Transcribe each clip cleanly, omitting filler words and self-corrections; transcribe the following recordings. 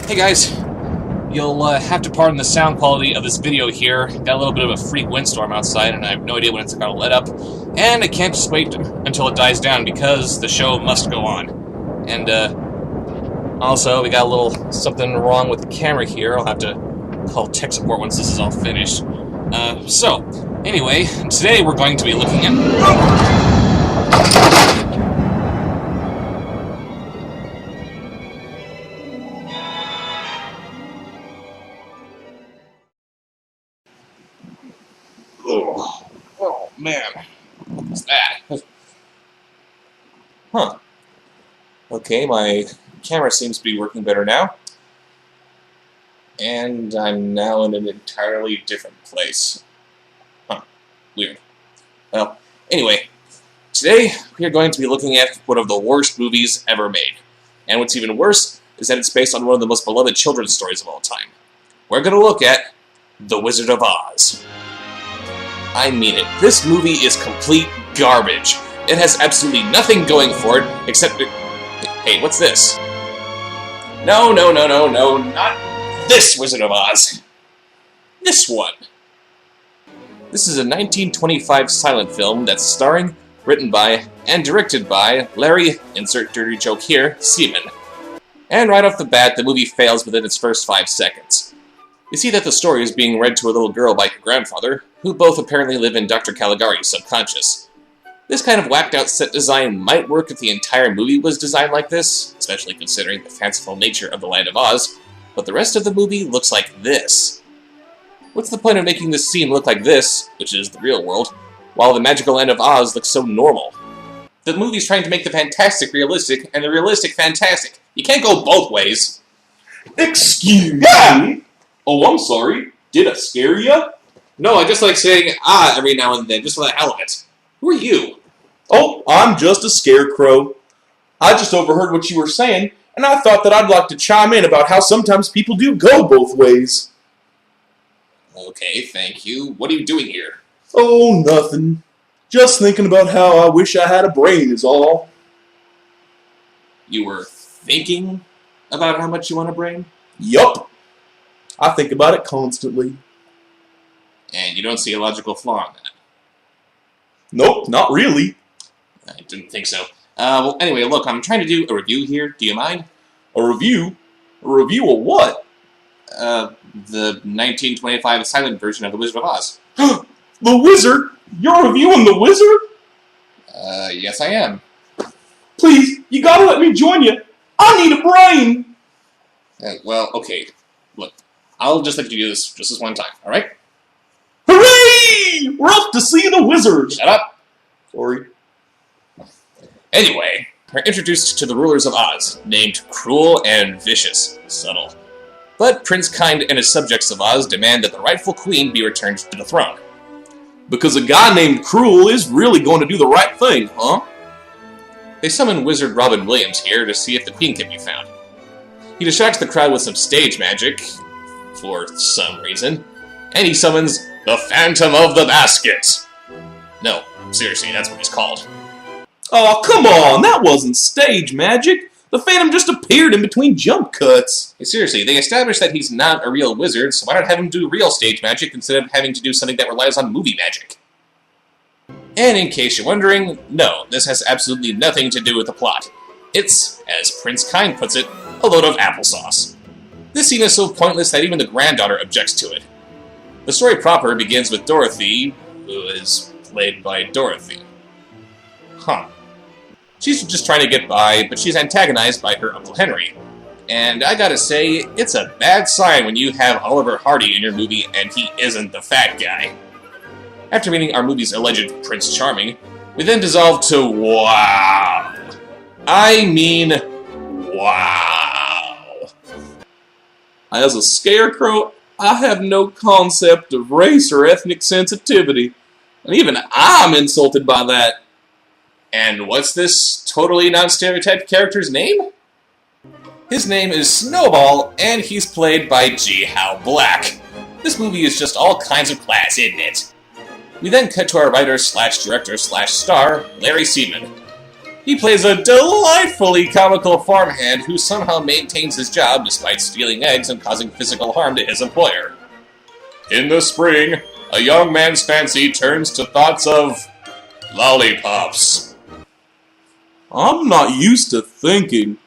Hey guys, you'll have to pardon the sound quality of this video here. Got a little bit of a freak windstorm outside and I have no idea when it's going to let up. And I can't just wait until it dies down because the show must go on. And also, we got a little something wrong with the camera here. I'll have to call tech support once this is all finished. Anyway, today we're going to be looking at... Oh, man. What's that? Huh. Okay, my camera seems to be working better now. And I'm now in an entirely different place. Huh. Weird. Well, anyway, today we are going to be looking at one of the worst movies ever made. And what's even worse is that it's based on one of the most beloved children's stories of all time. We're going to look at The Wizard of Oz. I mean it. This movie is complete garbage. It has absolutely nothing going for it except... Hey, what's this? No, not this Wizard of Oz. This one. This is a 1925 silent film that's starring, written by, and directed by Larry, insert dirty joke here, Seaman. And right off the bat, the movie fails within its first 5 seconds. You see that the story is being read to a little girl by her grandfather, who both apparently live in Dr. Caligari's subconscious. This kind of whacked-out set design might work if the entire movie was designed like this, especially considering the fanciful nature of the Land of Oz, but the rest of the movie looks like this. What's the point of making this scene look like this, which is the real world, while the magical Land of Oz looks so normal? The movie's trying to make the fantastic realistic, and the realistic fantastic. You can't go both ways. Excuse me? Oh, I'm sorry. Did I scare ya? No, I just like saying every now and then, just for the hell of it. Who are you? Oh, I'm just a scarecrow. I just overheard what you were saying, and I thought that I'd like to chime in about how sometimes people do go both ways. Okay, thank you. What are you doing here? Oh, nothing. Just thinking about how I wish I had a brain is all. You were thinking about how much you want a brain? Yup. I think about it constantly. And you don't see a logical flaw in that? Nope, not really. I didn't think so. Well, anyway, look, I'm trying to do a review here. Do you mind? A review? A review of what? The 1925 silent version of The Wizard of Oz. The Wizard? You're reviewing The Wizard? Yes I am. Please, you gotta let me join you. I need a brain. Well, okay. Look, I'll just let you do this just this one time, alright? Hooray! We're off to see the Wizard! Shut up! Sorry. Anyway, we're introduced to the rulers of Oz, named Cruel and Vicious. Subtle. But Prince Kind and his subjects of Oz demand that the rightful queen be returned to the throne. Because a guy named Cruel is really going to do the right thing, huh? They summon Wizard Robin Williams here to see if the queen can be found. He distracts the crowd with some stage magic, for some reason, and he summons the Phantom of the Basket. No, seriously, that's what he's called. Oh, come on, that wasn't stage magic. The Phantom just appeared in between jump cuts. Hey, seriously, they established that he's not a real wizard, so why not have him do real stage magic instead of having to do something that relies on movie magic? And in case you're wondering, no, this has absolutely nothing to do with the plot. It's, as Prince Kind puts it, a load of applesauce. This scene is so pointless that even the granddaughter objects to it. The story proper begins with Dorothy, who is played by Dorothy. Huh. She's just trying to get by, but she's antagonized by her Uncle Henry. And I gotta say, it's a bad sign when you have Oliver Hardy in your movie and he isn't the fat guy. After meeting our movie's alleged Prince Charming, we then dissolve to wow. I mean, wow. As a scarecrow, I have no concept of race or ethnic sensitivity. And even I'm insulted by that. And what's this totally non-stereotyped character's name? His name is Snowball, and he's played by G. Hal Black. This movie is just all kinds of class, isn't it? We then cut to our writer-slash-director-slash-star, Larry Seaman. He plays a delightfully comical farmhand who somehow maintains his job despite stealing eggs and causing physical harm to his employer. In the spring, a young man's fancy turns to thoughts of lollipops. I'm not used to thinking.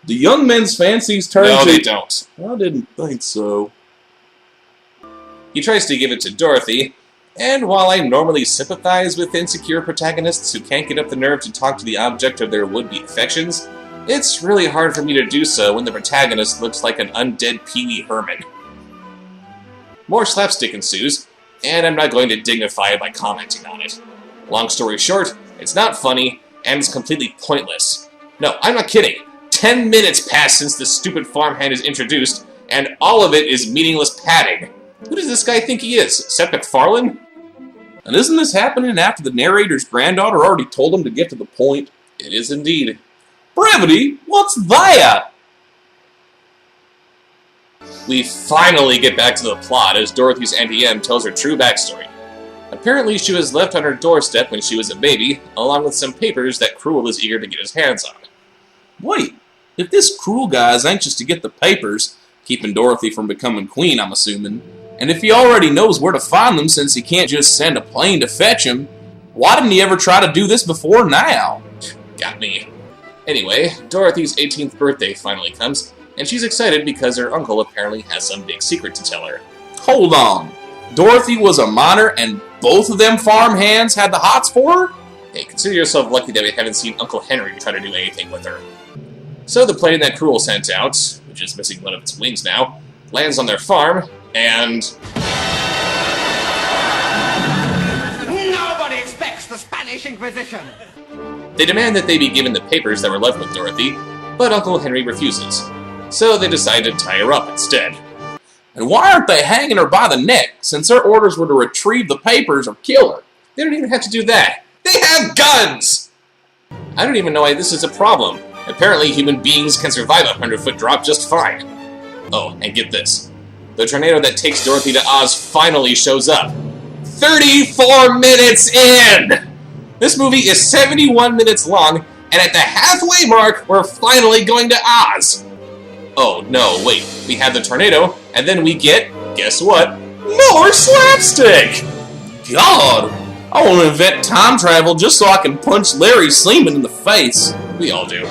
Do young men's fancies turn No, to... they don't. I didn't think so. He tries to give it to Dorothy, and while I normally sympathize with insecure protagonists who can't get up the nerve to talk to the object of their would-be affections, it's really hard for me to do so when the protagonist looks like an undead Pee Wee Herman. More slapstick ensues, and I'm not going to dignify it by commenting on it. Long story short, it's not funny, and it's completely pointless. No, I'm not kidding. 10 minutes pass since this stupid farmhand is introduced, and all of it is meaningless padding. Who does this guy think he is? Seth MacFarlane? And isn't this happening after the narrator's granddaughter already told him to get to the point? It is indeed. Brevity? What's that? We finally get back to the plot as Dorothy's Auntie Em tells her true backstory. Apparently she was left on her doorstep when she was a baby, along with some papers that Cruel is eager to get his hands on. Wait, if this Cruel guy is anxious to get the papers, keeping Dorothy from becoming queen, I'm assuming, and if he already knows where to find them since he can't just send a plane to fetch him, why didn't he ever try to do this before now? Got me. Anyway, Dorothy's 18th birthday finally comes, and she's excited because her uncle apparently has some big secret to tell her. Hold on. Dorothy was a minor and both of them farmhands had the hots for her? Hey, consider yourself lucky that we haven't seen Uncle Henry try to do anything with her. So the plane that Cruel sent out, which is missing one of its wings now, lands on their farm, and... Nobody expects the Spanish Inquisition! They demand that they be given the papers that were left with Dorothy, but Uncle Henry refuses. So they decide to tie her up instead. And why aren't they hanging her by the neck, since their orders were to retrieve the papers or kill her? They don't even have to do that. They have guns! I don't even know why this is a problem. Apparently human beings can survive a 100-foot drop just fine. Oh, and get this. The tornado that takes Dorothy to Oz finally shows up. 34 minutes in! This movie is 71 minutes long, and at the halfway mark, we're finally going to Oz! Oh, no, wait. We have the tornado, and then we get, guess what? More slapstick! God! I want to invent time travel just so I can punch Larry Seaman in the face. We all do.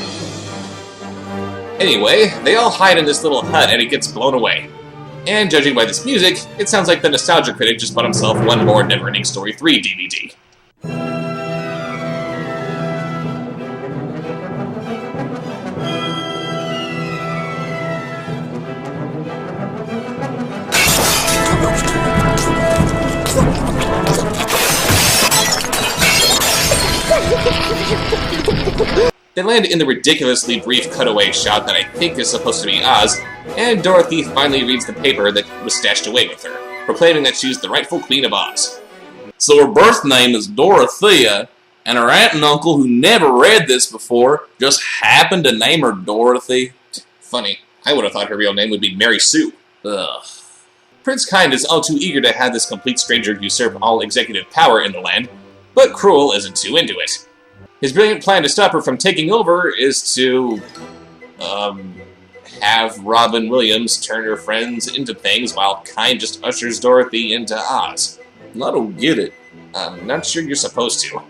Anyway, they all hide in this little hut and it gets blown away. And judging by this music, it sounds like the Nostalgia Critic just bought himself one more Neverending Story 3 DVD. They land in the ridiculously brief cutaway shot that I think is supposed to be Oz, and Dorothy finally reads the paper that was stashed away with her, proclaiming that she's the rightful Queen of Oz. So her birth name is Dorothea, and her aunt and uncle, who never read this before, just happened to name her Dorothy. Funny, I would have thought her real name would be Mary Sue. Ugh. Prince Kind is all too eager to have this complete stranger usurp all executive power in the land, but Cruel isn't too into it. His brilliant plan to stop her from taking over is to, have Robin Williams turn her friends into things while Kind just ushers Dorothy into Oz. I don't get it. I'm not sure you're supposed to.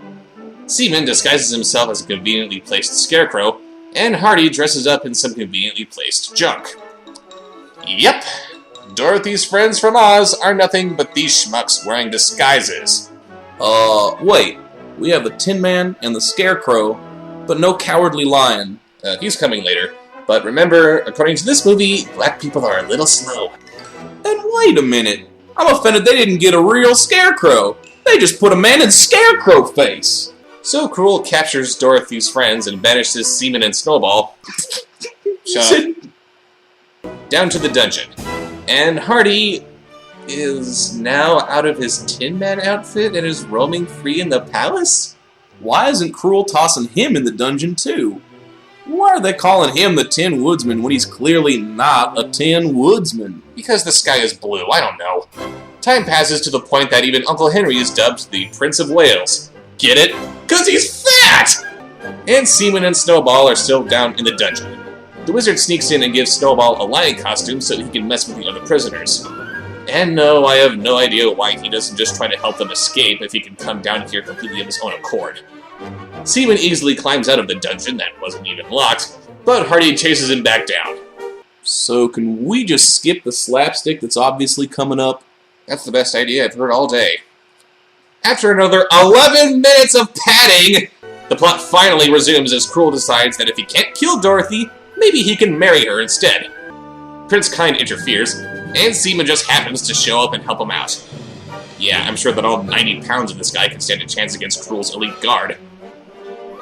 Seaman disguises himself as a conveniently placed Scarecrow, and Hardy dresses up in some conveniently placed junk. Yep, Dorothy's friends from Oz are nothing but these schmucks wearing disguises. Wait. We have the Tin Man and the Scarecrow, but no Cowardly Lion. He's coming later. But remember, according to this movie, black people are a little slow. And wait a minute. I'm offended they didn't get a real Scarecrow. They just put a man in Scarecrow face. So Cruel captures Dorothy's friends and banishes Seaman and Snowball Shut up. Down to the dungeon. And Hardy is now out of his Tin Man outfit and is roaming free in the palace? Why isn't Cruel tossing him in the dungeon too? Why are they calling him the Tin Woodsman when he's clearly not a Tin Woodsman? Because the sky is blue, I don't know. Time passes to the point that even Uncle Henry is dubbed the Prince of Wales. Get it? 'Cause he's fat! and Seaman and Snowball are still down in the dungeon. The wizard sneaks in and gives Snowball a lion costume so he can mess with the other prisoners. And no, I have no idea why he doesn't just try to help them escape if he can come down here completely of his own accord. Seaman easily climbs out of the dungeon that wasn't even locked, but Hardy chases him back down. So can we just skip the slapstick that's obviously coming up? That's the best idea I've heard all day. After another 11 minutes of padding, the plot finally resumes as Cruel decides that if he can't kill Dorothy, maybe he can marry her instead. Prince Kind interferes, and Seaman just happens to show up and help him out. Yeah, I'm sure that all 90 pounds of this guy can stand a chance against Cruel's elite guard.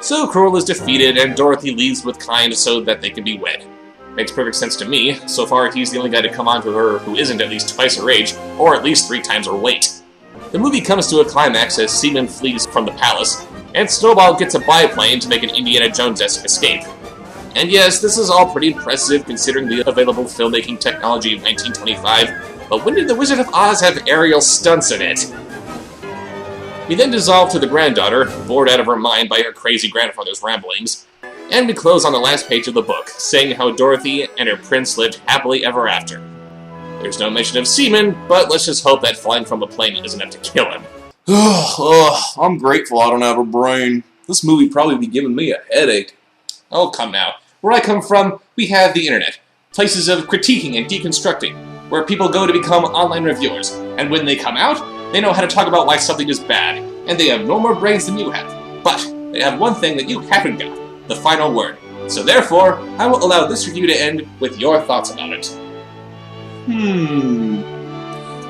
So Cruel is defeated, and Dorothy leaves with Kind so that they can be wed. Makes perfect sense to me. So far, he's the only guy to come on to her who isn't at least twice her age, or at least 3 times her weight. The movie comes to a climax as Seaman flees from the palace, and Snowball gets a biplane to make an Indiana Jones-esque escape. And yes, this is all pretty impressive considering the available filmmaking technology of 1925, but when did The Wizard of Oz have aerial stunts in it? We then dissolve to the granddaughter, bored out of her mind by her crazy grandfather's ramblings, and we close on the last page of the book, saying how Dorothy and her prince lived happily ever after. There's no mention of Seaman, but let's just hope that flying from a plane isn't enough to kill him. I'm grateful I don't have a brain. This movie probably be giving me a headache. Oh, come now. Where I come from, we have the internet. Places of critiquing and deconstructing, where people go to become online reviewers, and when they come out, they know how to talk about why something is bad, and they have no more brains than you have. But they have one thing that you haven't got, the final word. So therefore, I will allow this review to end with your thoughts about it.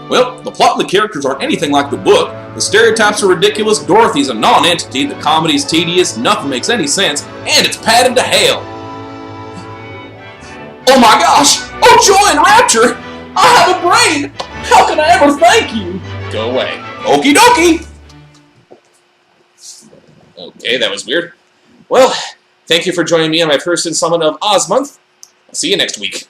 Well, the plot and the characters aren't anything like the book. The stereotypes are ridiculous, Dorothy's a non-entity, the comedy's tedious, nothing makes any sense, and it's padded to hell. Oh my gosh! Oh joy and rapture! I have a brain! How can I ever thank you? Go away. Okie dokie! Okay, that was weird. Well, thank you for joining me on my first installment of Oz Month. I'll see you next week.